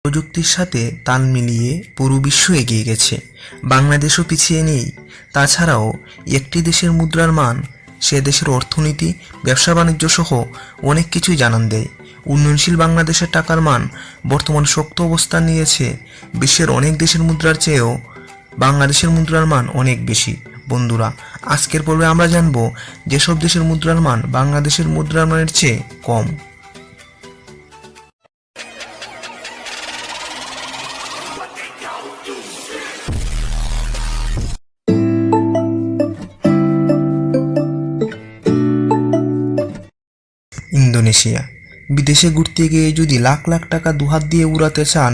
প্রযুক্তির সাথে তাল মিলিয়ে পুরো বিশ্ব এগিয়ে গেছে, বাংলাদেশও পিছিয়ে নেই। তাছাড়াও একটি দেশের মুদ্রার মান সে দেশের অর্থনীতি, ব্যবসা বাণিজ্য সহ অনেক কিছুই জানান দেয়। উন্নয়নশীল বাংলাদেশের টাকার মান বর্তমানে শক্ত অবস্থান নিয়েছে। বিশ্বের অনেক দেশের মুদ্রার চেয়েও বাংলাদেশের মুদ্রার মান অনেক বেশি। বন্ধুরা, আজকের পর্বে আমরা জানব যেসব দেশের মুদ্রার মান বাংলাদেশের মুদ্রার মানের চেয়ে কম। ইন্দোনেশিয়া। বিদেশে ঘুরতে গিয়ে যদি লাখ লাখ টাকা দুহাত দিয়ে উড়াতে চান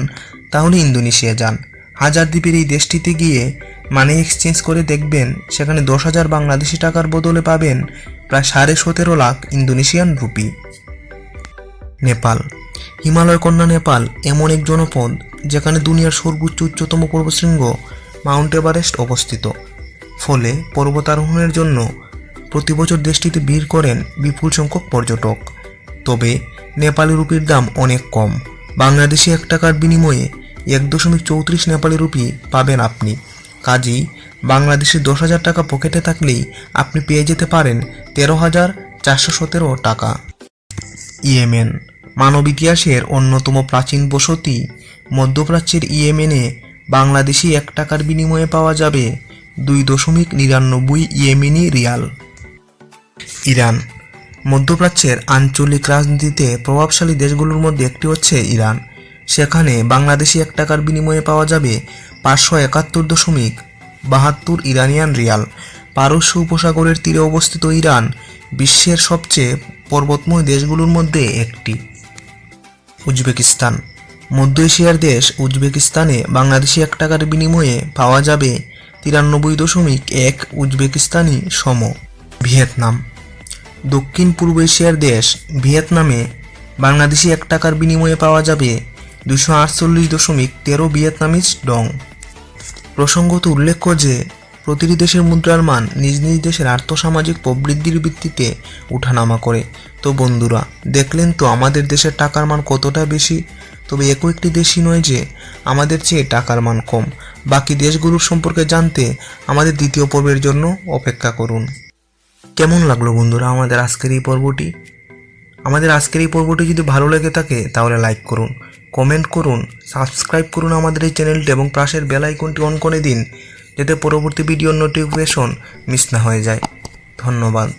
তাহলে ইন্দোনেশিয়া যান। হাজার দ্বীপের এই দেশটিতে গিয়ে মানি এক্সচেঞ্জ করে দেখবেন সেখানে 10,000 বাংলাদেশি টাকার বদলে পাবেন প্রায় 17.5 লাখ ইন্দোনেশিয়ান রুপি। নেপাল। হিমালয় কন্যা নেপাল এমন এক জনপদ যেখানে দুনিয়ার সর্বোচ্চ উচ্চতম পর্বতশৃঙ্গ মাউন্ট এভারেস্ট অবস্থিত। ফলে পর্বতারোহণের জন্য প্রতি বছর দেশটিতে ভিড় করেন বিপুল সংখ্যক পর্যটক। তবে নেপালি রুপির দাম অনেক কম। বাংলাদেশি 1 টাকার বিনিময়ে 1.34 নেপালি রুপি পাবেন আপনি। কাজেই বাংলাদেশের 10,000 টাকা পকেটে থাকলেই আপনি পেয়ে যেতে পারেন 13,417 টাকা। ইয়েমেন। মানব ইতিহাসের অন্যতম প্রাচীন বসতি মধ্যপ্রাচ্যের ইয়েমেনে বাংলাদেশি 1 টাকার বিনিময়ে পাওয়া যাবে 2.99 ইয়েমেনি রিয়াল। ইরান। মধ্যপ্রাচ্যের আঞ্চলিক রাজনীতিতে প্রভাবশালী দেশগুলোর মধ্যে একটি হচ্ছে ইরান। সেখানে বাংলাদেশি 1 টাকার বিনিময়ে পাওয়া যাবে 571.72 ইরানিয়ান রিয়াল। পারস্য উপসাগরের তীরে অবস্থিত ইরান বিশ্বের সবচেয়ে পর্বতময় দেশগুলোর মধ্যে একটি। উজবেকিস্তান। মধ্য এশিয়ার দেশ উজবেকিস্তানে বাংলাদেশি 1 টাকার বিনিময়ে পাওয়া যাবে 93.1 উজবেকিস্তানি সম। ভিয়েতনাম। দক্ষিণ পূর্ব এশিয়ার দেশ ভিয়েতনামে বাংলাদেশি 1 টাকার বিনিময়ে পাওয়া যাবে 248.13 ভিয়েতনামিজ ডং। প্রসঙ্গত উল্লেখ্য যে প্রতিটি দেশের মুদ্রার মান নিজ নিজ দেশের আর্থসামাজিক প্রবৃদ্ধির ভিত্তিতে উঠানামা করে। তো বন্ধুরা, দেখলেন তো আমাদের দেশের টাকার মান কতটা বেশি। তবে একটি দেশই নয় যে আমাদের চেয়ে টাকার মান কম। বাকি দেশগুলোর সম্পর্কে জানতে আমাদের দ্বিতীয় পর্বের জন্য অপেক্ষা করুন। কেমন লাগলো বন্ধুরা আমাদের আজকের এই পর্বটি? আমাদের আজকের এই পর্বটি যদি ভালো লেগে থাকে তাহলে লাইক করুন, কমেন্ট করুন, সাবস্ক্রাইব করুন আমাদের এই চ্যানেলটি এবং পাশের বেল আইকনটি অন করে দিন যাতে পরবর্তী ভিডিওর নোটিফিকেশন মিস না হয়ে যায়। ধন্যবাদ।